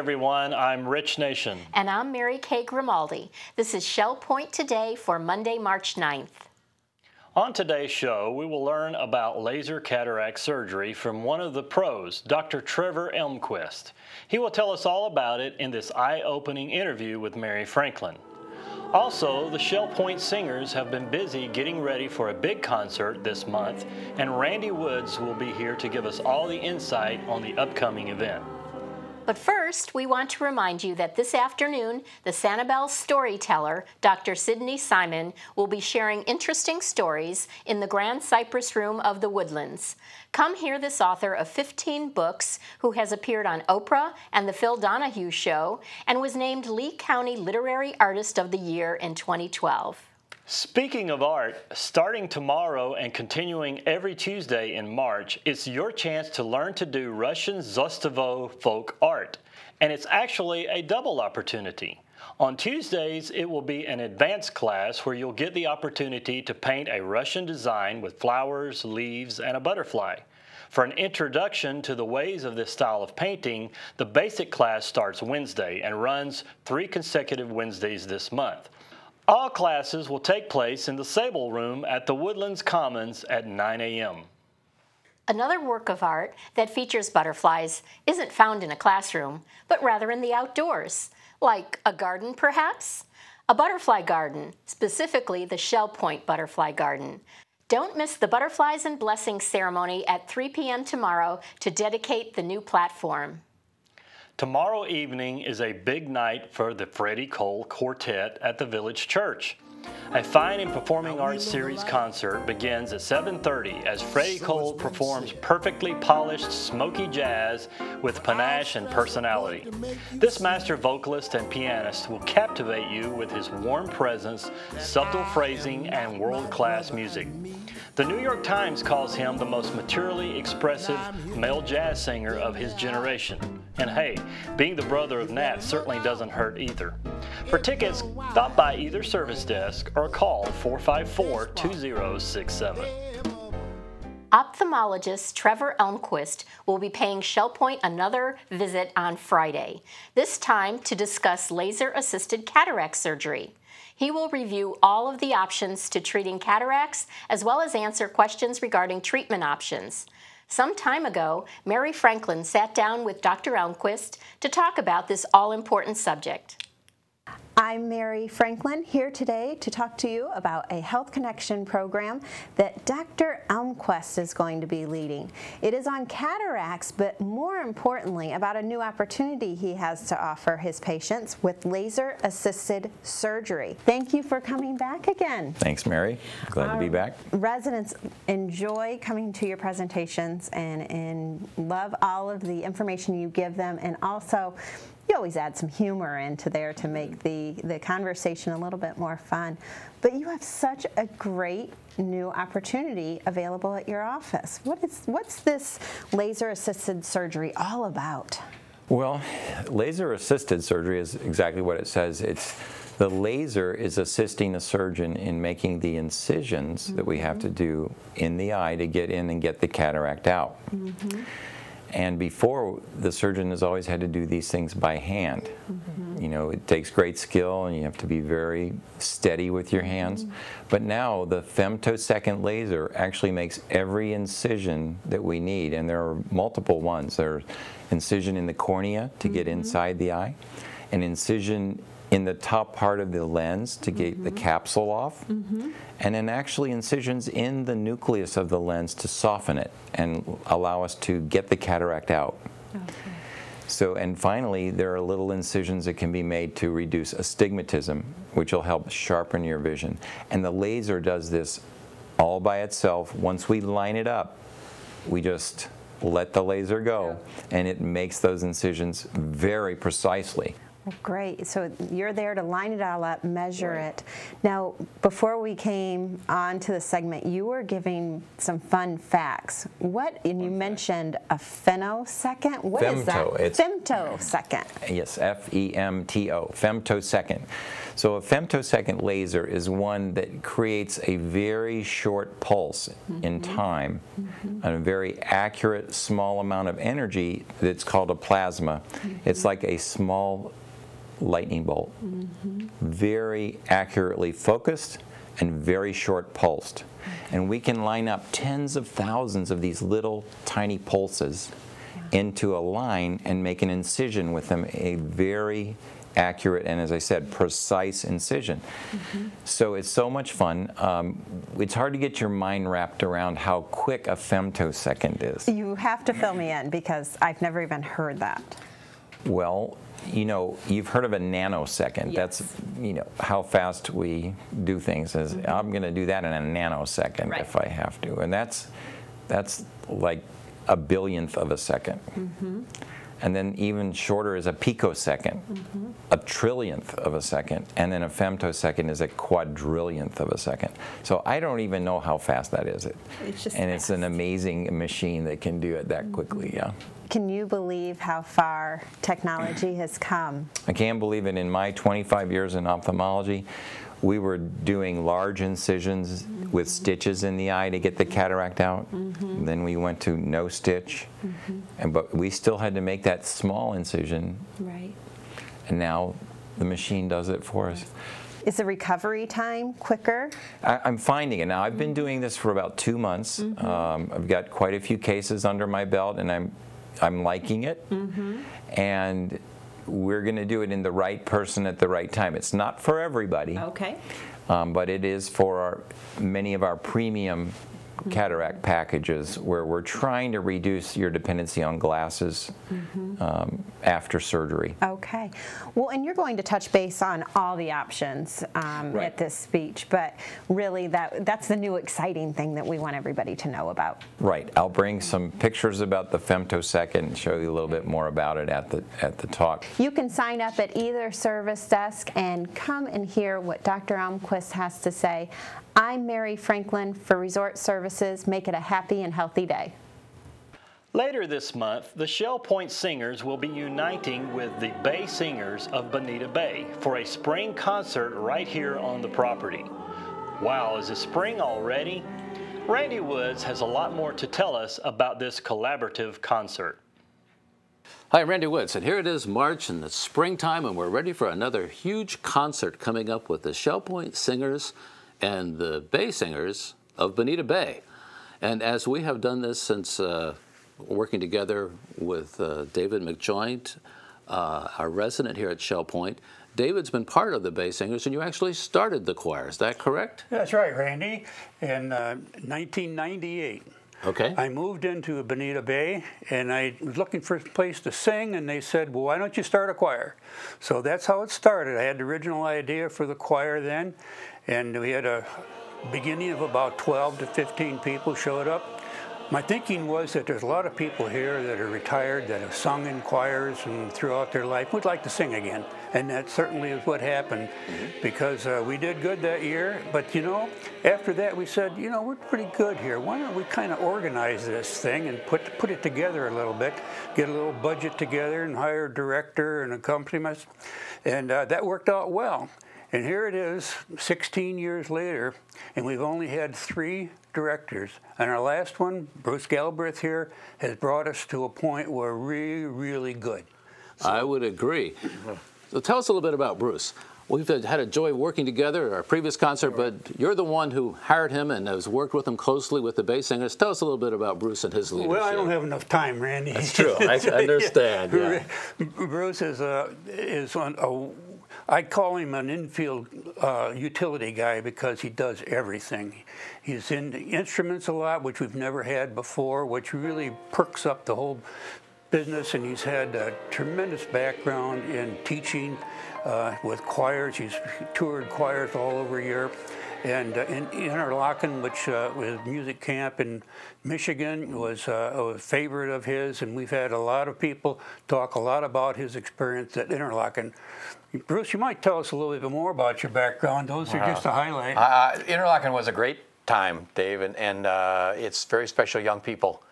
everyone. I'm Rich Nation. And I'm Mary Kay Grimaldi. This is Shell Point Today for Monday, March 9th. On today's show, we will learn about laser cataract surgery from one of the pros, Dr. Trevor Elmquist. He will tell us all about it in this eye-opening interview with Mary Franklin. Also, the Shell Point Singers have been busy getting ready for a big concert this month, and Randy Woods will be here to give us all the insight on the upcoming event. But first, we want to remind you that this afternoon, the Sanibel storyteller, Dr. Sidney Simon, will be sharing interesting stories in the Grand Cypress Room of the Woodlands. Come hear this author of 15 books who has appeared on Oprah and The Phil Donahue Show and was named Lee County Literary Artist of the Year in 2012. Speaking of art, starting tomorrow and continuing every Tuesday in March, it's your chance to learn to do Russian Zostovo folk art. And it's actually a double opportunity. On Tuesdays, it will be an advanced class where you'll get the opportunity to paint a Russian design with flowers, leaves, and a butterfly. For an introduction to the ways of this style of painting, the basic class starts Wednesday and runs 3 consecutive Wednesdays this month. All classes will take place in the Sable Room at the Woodlands Commons at 9 a.m. Another work of art that features butterflies isn't found in a classroom, but rather in the outdoors, like a garden perhaps? A butterfly garden, specifically the Shell Point Butterfly Garden. Don't miss the Butterflies and Blessings ceremony at 3 p.m. tomorrow to dedicate the new platform. Tomorrow evening is a big night for the Freddie Cole Quartet at the Village Church. A Fine and Performing Arts Series concert begins at 7:30 as Freddie Cole performs perfectly polished, smoky jazz with panache and personality. This master vocalist and pianist will captivate you with his warm presence, subtle phrasing, and world-class music. The New York Times calls him the most materially expressive male jazz singer of his generation. And hey, being the brother of Nat certainly doesn't hurt either. For tickets, stop by either service desk or call 454-2067. Ophthalmologist Trevor Elmquist will be paying Shell Point another visit on Friday, this time to discuss laser-assisted cataract surgery. He will review all of the options to treating cataracts as well as answer questions regarding treatment options. Some time ago, Mary Franklin sat down with Dr. Elmquist to talk about this all-important subject. I'm Mary Franklin, here today to talk to you about a Health Connection program that Dr. Elmquist is going to be leading. It is on cataracts, but more importantly, about a new opportunity he has to offer his patients with laser-assisted surgery. Thank you for coming back again. Thanks, Mary. Glad to be back. Residents enjoy coming to your presentations and love all of the information you give them, and also you always add some humor into there to make the conversation a little bit more fun. But you have such a great new opportunity available at your office. What's this laser-assisted surgery all about? Well, laser-assisted surgery is exactly what it says. The laser is assisting the surgeon in making the incisions that we have to do in the eye to get in and get the cataract out. And before, the surgeon has always had to do these things by hand. You know, it takes great skill and you have to be very steady with your hands. But now the femtosecond laser actually makes every incision that we need, and there are multiple ones. There's incision in the cornea to get inside the eye, an incision in the top part of the lens to get the capsule off, and then actually incisions in the nucleus of the lens to soften it and allow us to get the cataract out. So, and finally, there are little incisions that can be made to reduce astigmatism, which will help sharpen your vision. And the laser does this all by itself. Once we line it up, we just let the laser go, and it makes those incisions very precisely. Well, great. So you're there to line it all up, measure it. Now, before we came on to the segment, you were giving some fun facts. And you mentioned a femtosecond. What is that? Femtosecond. Yes, F-E-M-T-O, femtosecond. So a femtosecond laser is one that creates a very short pulse in time, and a very accurate small amount of energy that's called a plasma. It's like a small lightning bolt, very accurately focused and very short pulsed. And we can line up tens of thousands of these little tiny pulses into a line and make an incision with them, a very accurate and, as I said, precise incision. So it's so much fun. It's hard to get your mind wrapped around how quick a femtosecond is. You have to fill me in because I've never even heard that. Well, you know, you've heard of a nanosecond. Yes. That's, you know, how fast we do things. I'm going to do that in a nanosecond if I have to. And that's like a billionth of a second. And then even shorter is a picosecond, a trillionth of a second, and then a femtosecond is a quadrillionth of a second. So I don't even know how fast that is. It's an amazing machine that can do it that quickly, yeah. Can you believe how far technology has come? I can't believe it. In my 25 years in ophthalmology, we were doing large incisions with stitches in the eye to get the cataract out. Then we went to no stitch, but we still had to make that small incision. Right. And now the machine does it for us. Is the recovery time quicker? I'm finding it now. I've been doing this for about 2 months. I've got quite a few cases under my belt, and I'm liking it. And we're going to do it in the right person at the right time. It's not for everybody. Okay. But it is for many of our premium cataract packages where we're trying to reduce your dependency on glasses after surgery. Okay. Well, and you're going to touch base on all the options at this speech, but really that's the new exciting thing that we want everybody to know about. Right. I'll bring some pictures about the femtosecond and show you a little bit more about it at the talk. You can sign up at either service desk and come and hear what Dr. Elmquist has to say. I'm Mary Franklin for Resort Services. Make it a happy and healthy day. Later this month, the Shell Point Singers will be uniting with the Bay Singers of Bonita Bay for a spring concert right here on the property. Wow, is it spring already? Randy Woods has a lot more to tell us about this collaborative concert. Hi, I'm Randy Woods, and here it is March and it's springtime, and we're ready for another huge concert coming up with the Shell Point Singers and the Bay Singers of Bonita Bay. And as we have done this since working together with David McJoynt, our resident here at Shell Point, David's been part of the Bay Singers, and you actually started the choir. Is that correct? That's right, Randy. In 1998. Okay. I moved into Bonita Bay, and I was looking for a place to sing, and they said, well, why don't you start a choir? So that's how it started. I had the original idea for the choir then, and we had a beginning of about 12 to 15 people showed up. My thinking was that there's a lot of people here that are retired that have sung in choirs and throughout their life would like to sing again. And that certainly is what happened because we did good that year. But, you know, after that we said, you know, we're pretty good here. Why don't we kind of organize this thing and put it together a little bit, get a little budget together and hire a director and accompaniment. And that worked out well. And here it is, 16 years later, and we've only had 3 directors. And our last one, Bruce Galbraith here, has brought us to a point where we're really good. So, I would agree. So tell us a little bit about Bruce. We've had a joy working together at our previous concert, but you're the one who hired him and has worked with him closely with the Bay Singers. Tell us a little bit about Bruce and his leadership. Well, I don't have enough time, Randy. That's true. I understand. Yeah. Bruce is I call him an infield utility guy because he does everything. He's in instruments a lot, which we've never had before, which really perks up the whole business, and he's had a tremendous background in teaching with choirs. He's toured choirs all over Europe. And in Interlochen, which was music camp in Michigan, was a favorite of his, and we've had a lot of people talk a lot about his experience at Interlochen. Bruce, you might tell us a little bit more about your background. Those are just a highlight. Interlochen was a great time, Dave, and it's very special young people.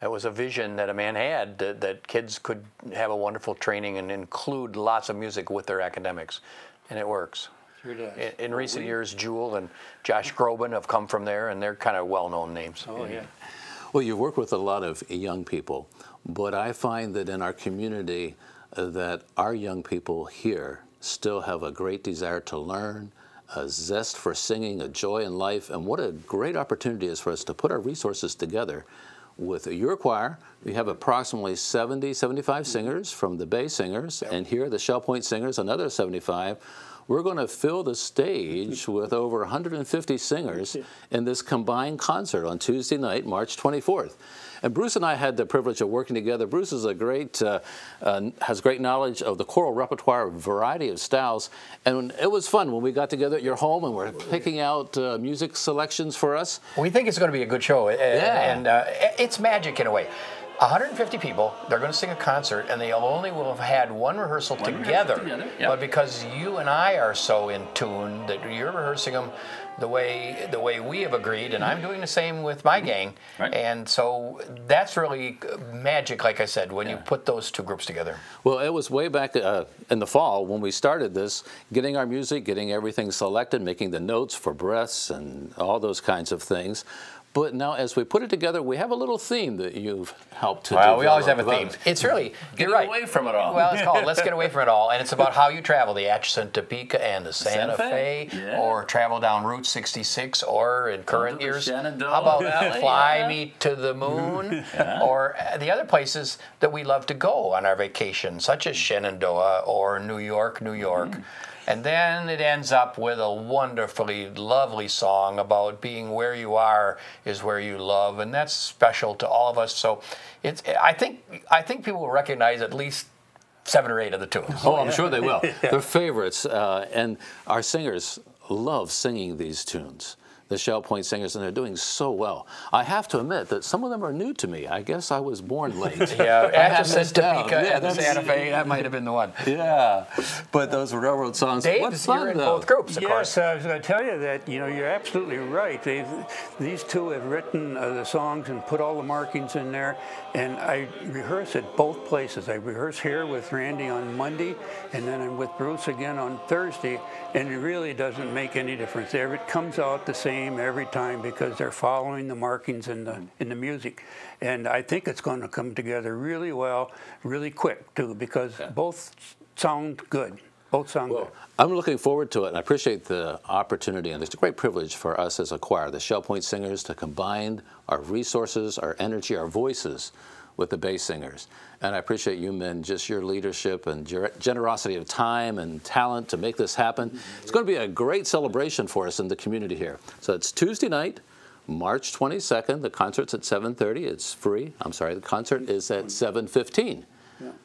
It was a vision that a man had, that kids could have a wonderful training and include lots of music with their academics, and it works. Sure does. In recent years, Jewel and Josh Groban have come from there, and they're kind of well-known names. Oh, yeah. Well, you've worked with a lot of young people, but I find that in our community that our young people here still have a great desire to learn, a zest for singing, a joy in life, and what a great opportunity it is for us to put our resources together. With your choir, we have approximately 70, 75 singers from the Bay Singers, and here the Shell Point Singers, another 75. We're going to fill the stage with over 150 singers in this combined concert on Tuesday night, March 24th. And Bruce and I had the privilege of working together. Bruce is has great knowledge of the choral repertoire, a variety of styles. And it was fun when we got together at your home and we're picking out music selections for us. We think it's going to be a good show, and it's magic in a way. 150 people, they're going to sing a concert, and they only will have had one rehearsal together. Yep. But because you and I are so in tune that you're rehearsing them the way we have agreed, and I'm doing the same with my gang. Right. And so that's really magic, like I said, when you put those two groups together. Well, it was way back in the fall when we started this, getting our music, getting everything selected, making the notes for breaths and all those kinds of things. But now, as we put it together, we have a little theme that you've helped to develop. Well, we always have a theme. It's really, getting away from it all. Well, it's called Let's Get Away From It All, and it's about how you travel, the Atchison, Topeka, and the Santa Fe, or travel down Route 66, or in current years, how about Fly Me to the Moon, or the other places that we love to go on our vacation, such as Shenandoah or New York, New York. And then it ends up with a wonderfully lovely song about being where you are is where you love, and that's special to all of us. So I think people will recognize at least 7 or 8 of the tunes. Oh, I'm sure they will. They're favorites, and our singers love singing these tunes. The Shell Point Singers, and they're doing so well. I have to admit that some of them are new to me. I guess I was born late. Atchison, Topeka, and the Santa Fe, that might have been the one. Yeah, but those railroad songs, Dave, what fun, you're in both groups, of course. Yes, I was going to tell you that, you're absolutely right. These two have written the songs and put all the markings in there, and I rehearse at both places. I rehearse here with Randy on Monday, and then I'm with Bruce again on Thursday, and it really doesn't make any difference. It comes out the same every time because they're following the markings in the music, and I think it's going to come together really well, really quick too, because both sound good. Both sound good. I'm looking forward to it, and I appreciate the opportunity, and it's a great privilege for us as a choir, the Shell Point Singers, to combine our resources, our energy, our voices with the Bay Singers. And I appreciate you men, just your leadership and generosity of time and talent to make this happen. It's going to be a great celebration for us in the community here. So it's Tuesday night, March 22nd. The concert's at 7:30. It's free. I'm sorry, the concert is at 7:15.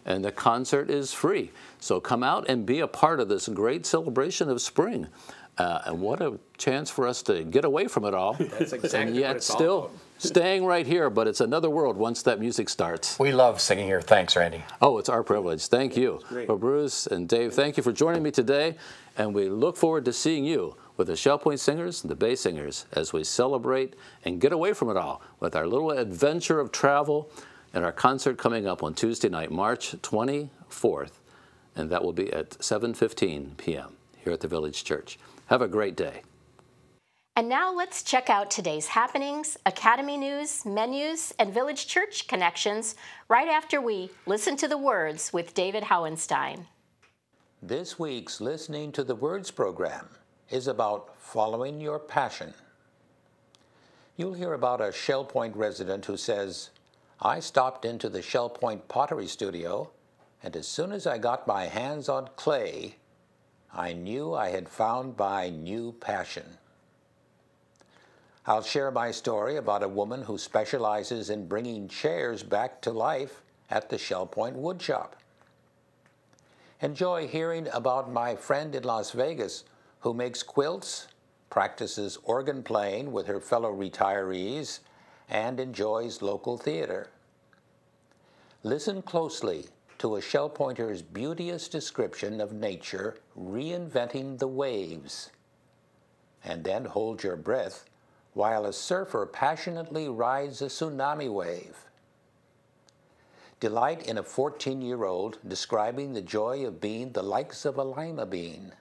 And the concert is free. So come out and be a part of this great celebration of spring. And what a chance for us to get away from it all. That's exactly and yet what it's still all about. Staying right here, but it's another world once that music starts. We love singing here. Thanks, Randy. Oh, it's our privilege. Thank you. Well, Bruce and Dave, thank you for joining me today, and we look forward to seeing you with the Shell Point Singers and the Bay Singers as we celebrate and get away from it all with our little adventure of travel and our concert coming up on Tuesday night, March 24th, and that will be at 7:15 p.m. here at the Village Church. Have a great day. And now let's check out today's happenings, Academy news, menus, and Village Church connections right after we listen to the words with David Howenstein. This week's Listening to the Words program is about following your passion. You'll hear about a Shell Point resident who says, "I stopped into the Shell Point pottery studio, and as soon as I got my hands on clay, I knew I had found my new passion." I'll share my story about a woman who specializes in bringing chairs back to life at the Shell Point Woodshop. Enjoy hearing about my friend in Las Vegas who makes quilts practices organ playing with her fellow retirees, and enjoys local theater. Listen closely to a shell pointer's beauteous description of nature reinventing the waves, and then hold your breath while a surfer passionately rides a tsunami wave. Delight in a 14-year-old describing the joy of being the likes of a lima bean.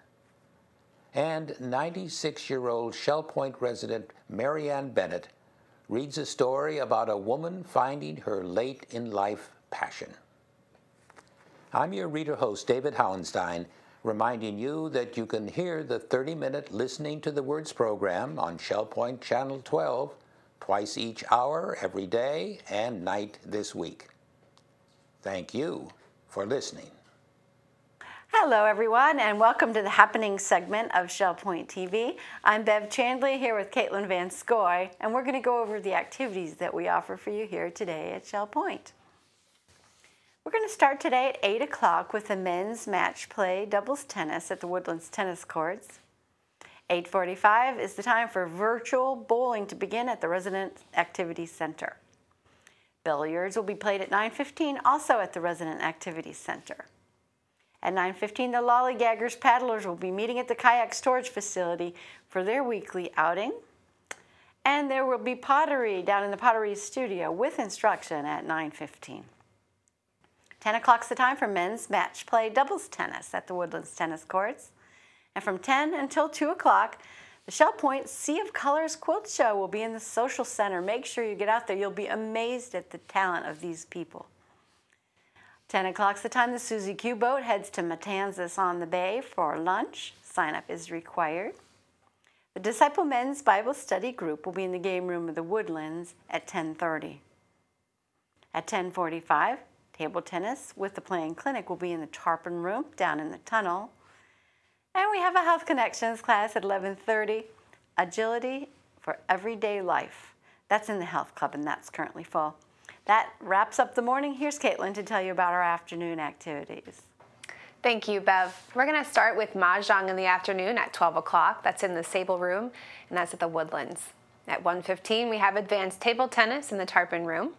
And 96-year-old Shell Point resident Marianne Bennett reads a story about a woman finding her late-in-life passion. I'm your reader host, David Howenstein, reminding you that you can hear the 30-minute Listening to the Words program on Shell Point Channel 12 twice each hour, every day and night this week. Thank you for listening. Hello, everyone, and welcome to the Happening segment of Shell Point TV. I'm Bev Chandley here with Caitlin Van Scoy, and we're going to go over the activities that we offer for you here today at Shell Point. We're going to start today at 8 o'clock with the men's match play doubles tennis at the Woodlands tennis courts. 8:45 is the time for virtual bowling to begin at the Resident Activity Center. Billiards will be played at 9:15, also at the Resident Activity Center. At 9:15, the Lollygaggers paddlers will be meeting at the kayak storage facility for their weekly outing. And there will be pottery down in the pottery studio with instruction at 9:15. 10 o'clock is the time for men's match play doubles tennis at the Woodlands tennis courts. And from 10 until 2 o'clock, the Shell Point Sea of Colors quilt show will be in the social center. Make sure you get out there. You'll be amazed at the talent of these people. 10 o'clock is the time the Susie Q boat heads to Matanzas on the Bay for lunch. Sign up is required. The Disciple Men's Bible Study Group will be in the game room of the Woodlands at 10:30. At 10:45, table tennis with the playing clinic will be in the Tarpon room down in the tunnel. And we have a Health Connections class at 11:30, Agility for Everyday Life. That's in the Health Club, and that's currently full. That wraps up the morning. Here's Caitlin to tell you about our afternoon activities. Thank you, Bev. We're going to start with Mahjong in the afternoon at 12 o'clock. That's in the Sable room, and that's at the Woodlands. At 1:15, we have advanced table tennis in the Tarpon room.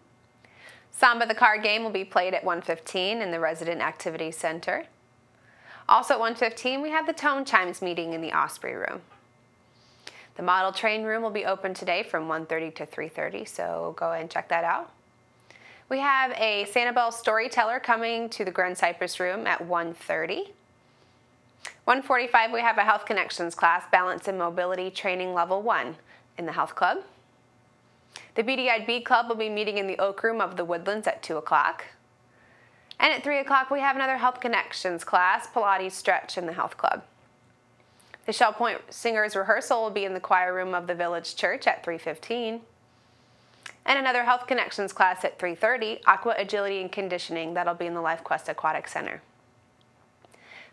Samba the card game will be played at 1:15 in the Resident Activity Center. Also at 1:15, we have the Tone Chimes meeting in the Osprey room. The Model Train room will be open today from 1:30 to 3:30, so go ahead and check that out. We have a Sanibel storyteller coming to the Grand Cypress room at 1:30. 1:45, we have a Health Connections class, Balance and Mobility Training Level 1 in the Health Club. The Beady-Eyed Bee Club will be meeting in the Oak Room of the Woodlands at 2 o'clock. And at 3 o'clock, we have another Health Connections class, Pilates Stretch in the Health Club. The Shell Point Singers rehearsal will be in the choir room of the Village Church at 3:15. And another Health Connections class at 3:30, Aqua Agility and Conditioning. That'll be in the Life Quest Aquatic Center.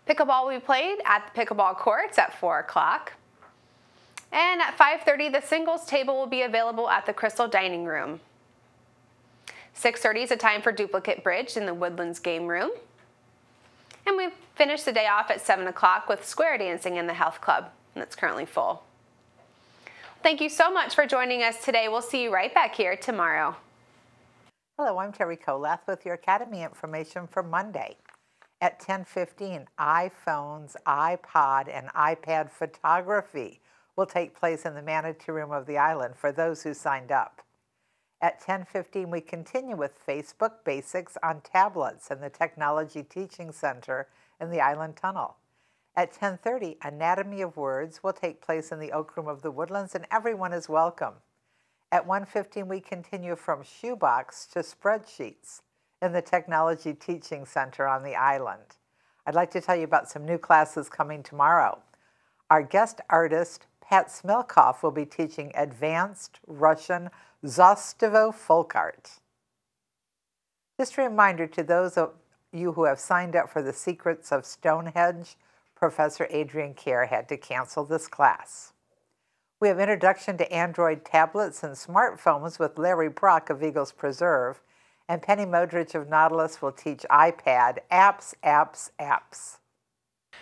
Pickleball will be played at the pickleball courts at 4 o'clock. And at 5:30, the singles table will be available at the Crystal Dining Room. 6:30 is a time for duplicate bridge in the Woodlands game room. And we finish the day off at 7 o'clock with square dancing in the Health Club, and it's currently full. Thank you so much for joining us today. We'll see you right back here tomorrow. Hello, I'm Terry Kolath with your Academy information for Monday. At 10:15, iPhones, iPod, and iPad photography will take place in the Manatee Room of the Island for those who signed up. At 10:15, we continue with Facebook Basics on tablets in the Technology Teaching Center in the Island Tunnel. At 10:30, Anatomy of Words will take place in the Oak Room of the Woodlands, and everyone is welcome. At 1:15, we continue from shoebox to spreadsheets in the Technology Teaching Center on the island. I'd like to tell you about some new classes coming tomorrow. Our guest artist, Pat Smelkoff, will be teaching Advanced Russian Zostovo Folk Art. Just a reminder to those of you who have signed up for the Secrets of Stonehenge, Professor Adrian Kerr had to cancel this class. We have Introduction to Android Tablets and Smartphones with Larry Brock of Eagles Preserve, and Penny Modridge of Nautilus will teach iPad apps.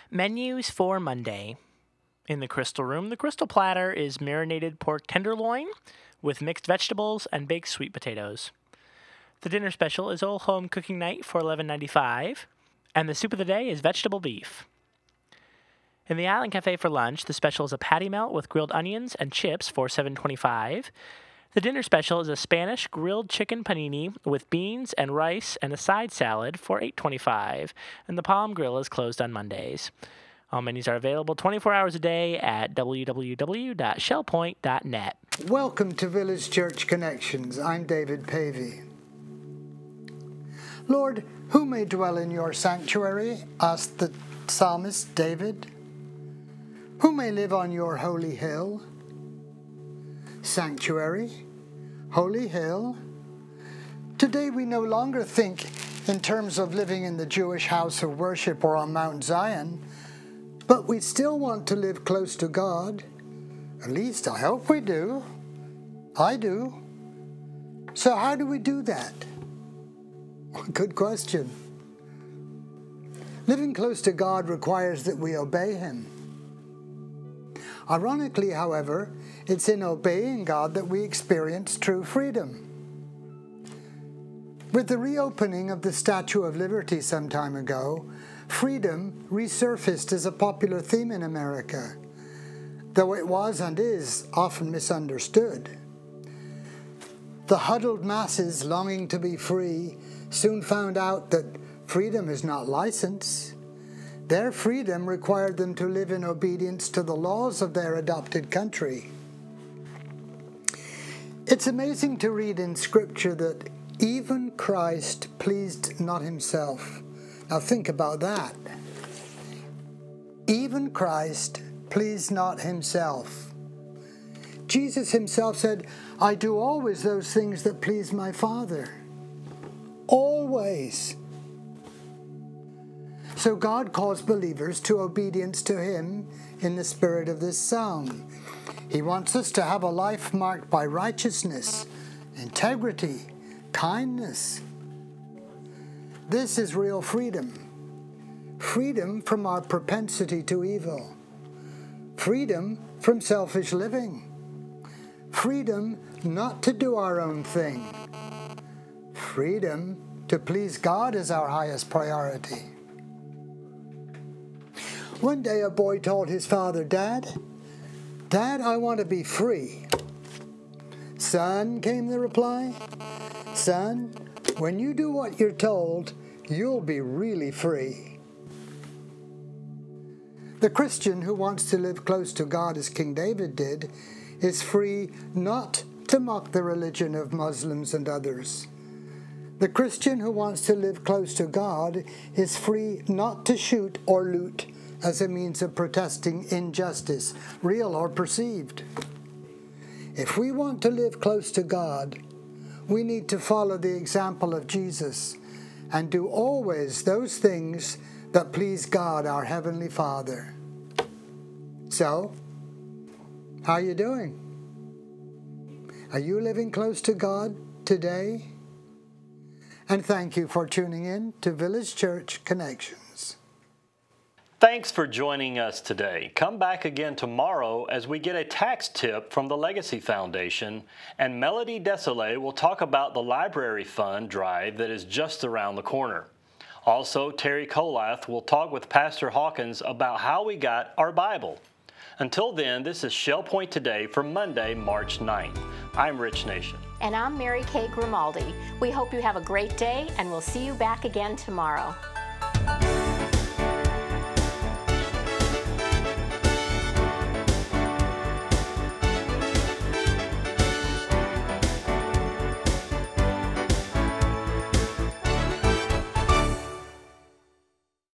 Menus for Monday. In the Crystal Room, the Crystal Platter is marinated pork tenderloin with mixed vegetables and baked sweet potatoes. The dinner special is Old Home Cooking Night for $11.95, and the soup of the day is vegetable beef. In the Island Cafe for lunch, the special is a patty melt with grilled onions and chips for $7.25. The dinner special is a Spanish grilled chicken panini with beans and rice and a side salad for $8.25, and the Palm Grill is closed on Mondays. All menus are available 24 hours a day at www.shellpoint.net. Welcome to Village Church Connections. I'm David Pavey. Lord, who may dwell in your sanctuary? Asked the psalmist David. Who may live on your holy hill? Sanctuary, holy hill. Today we no longer think in terms of living in the Jewish house of worship or on Mount Zion, but we still want to live close to God. At least I hope we do. I do. So how do we do that? Good question. Living close to God requires that we obey Him. Ironically, however, it's in obeying God that we experience true freedom. With the reopening of the Statue of Liberty some time ago, freedom resurfaced as a popular theme in America, though it was and is often misunderstood. The huddled masses longing to be free soon found out that freedom is not license. Their freedom required them to live in obedience to the laws of their adopted country. It's amazing to read in Scripture that even Christ pleased not himself. Now think about that. Even Christ pleased not himself. Jesus himself said, I do always those things that please my Father. Always. So God calls believers to obedience to him in the spirit of this psalm. He wants us to have a life marked by righteousness, integrity, kindness. This is real freedom. Freedom from our propensity to evil. Freedom from selfish living. Freedom not to do our own thing. Freedom to please God is our highest priority. One day a boy told his father, Dad, I want to be free. Son, came the reply, son, when you do what you're told, you'll be really free. The Christian who wants to live close to God as King David did is free not to mock the religion of Muslims and others. The Christian who wants to live close to God is free not to shoot or loot as a means of protesting injustice, real or perceived. If we want to live close to God, we need to follow the example of Jesus and do always those things that please God, our Heavenly Father. So, how are you doing? Are you living close to God today? And thank you for tuning in to Village Church Connections. Thanks for joining us today. Come back again tomorrow as we get a tax tip from the Legacy Foundation, and Melody Desolé will talk about the library fund drive that is just around the corner. Also, Terry Colath will talk with Pastor Hawkins about how we got our Bible. Until then, this is Shell Point Today for Monday, March 9th. I'm Rich Nation. And I'm Mary Kay Grimaldi. We hope you have a great day, and we'll see you back again tomorrow.